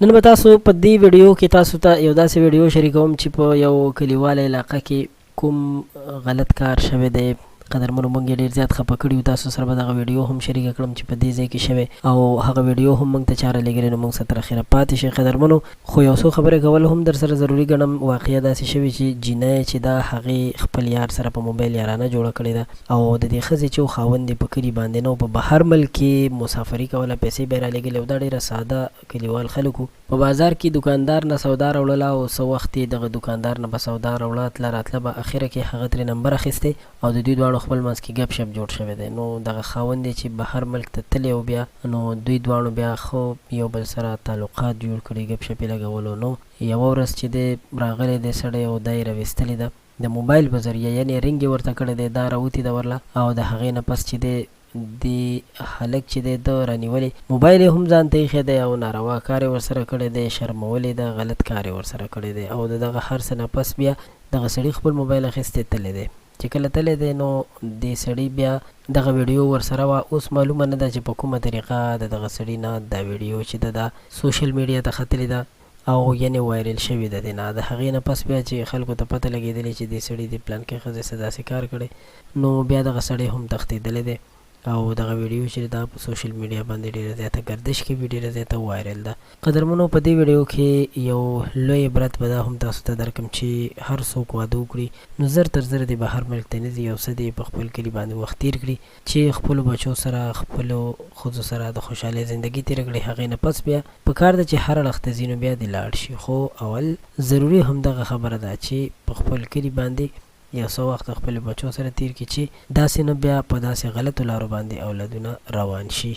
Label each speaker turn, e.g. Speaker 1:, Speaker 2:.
Speaker 1: نن به تاسو په دې ویډیو کې تاسو ته یو داسې ویډیو شریکوم چې په یو کلیواله علاقه کې کوم غلط کار شوی دی. قدرمنو موږ یې ډېر زیات خفه کړي یو. تاسو سره به دغه ویډیو هم شریکه کړم چې په دې ځای کې شوی او هغه ویډیو هم موږ ته چاره لګېږي نو موږ سره تر اخره پاتې شئ. قدرمنو خو یو څو خبرې کول هم در سره ضروري ګڼم. واقعه داسې شوې چې جینۍ چې دا هغې خپل یار سره په موبایل یارانه جوړه کړې ده او د دې ښځې چې خاوند یې په کلي باندې نه په بهر ملک کې مسافري کوله، پیسې به یې رالېږلې او دا ډېره ساده کلیوال خلک وو. په بازار کې دوکاندار نه سودا راوړله او څه وخت یې دغه دوکاندار نه به سودا راوړه، تله راتله به اخره کې هغه ترې نمبر اخیستی او د دوی دواړو خپل منځ کې ګپ شپ جوړ شوی دی. نو دغه خاوند یې چې بهر ملک ته تللی او بیا نو دوی دواړو بیا ښه یو بل سره تعلقات جوړ کړي، ګپ شپ یې لګولو. نو یوه ورځ چې دی راغلی دی سړی او دا یې راویستلې ده د موبایل په ذریعه، یعنې رنګ یې ورته کړی دی، دا راوتې ده ورله او د هغې نه پس چې دی د هلک چې دی ده رانیولې، موبایل یې هم ځان ته ایښی دی او ناروا کار یې ورسره کړی دی، شرمولې ده، غلط کار یې ورسره کړی دی او د دغه هر څه نه پس بیا دغه سړي خپل موبایل اخیستی تللی دی. چې کله تللی دی نو دې سړي بیا دغه ویډیو ورسره وه. اوس معلومه نه ده چې په کومه طریقه د دغه سړي نه دا ویډیو چې ده دا سوشل میډیا ته ختلې ده او یعنې وایرل شوې ده دې نه. د هغې نه پس بیا چې خلکو ته پته لګېدلې چې دې سړي د پلانکې ښځې څه داسې کار کړی نو بیا دغه سړی هم تښتېدلی دی او دغه ویډیو چې دا په سوشل میډیا باندې ډېره زیاته ګردش کوي، ډېره زیاته وایرل ده. قدرمنو په دې ویډیو کې یو لوی عبرت به دا هم تاسو ته درکړم چې هر څوک واده وکړي نو زر تر زر د بهر ملک ته نه ځي، یو څه دې په خپل کلي باندې وخت تېر کړي چې خپلو بچو سره خپلو ښځو سره د خوشحالۍ زندګي تېره کړي. هغې نه پس بیا په کار ده چې هر اړخ ته ځي نو بیا دې لاړ شي. خو اول ضروري همدغه خبره ده چې په خپل کلي باندې یو څه وخت خپل بچو سره تیر کړي چې داسې نه بیا په داسې غلطو لارو باندې اولادونه روان شي.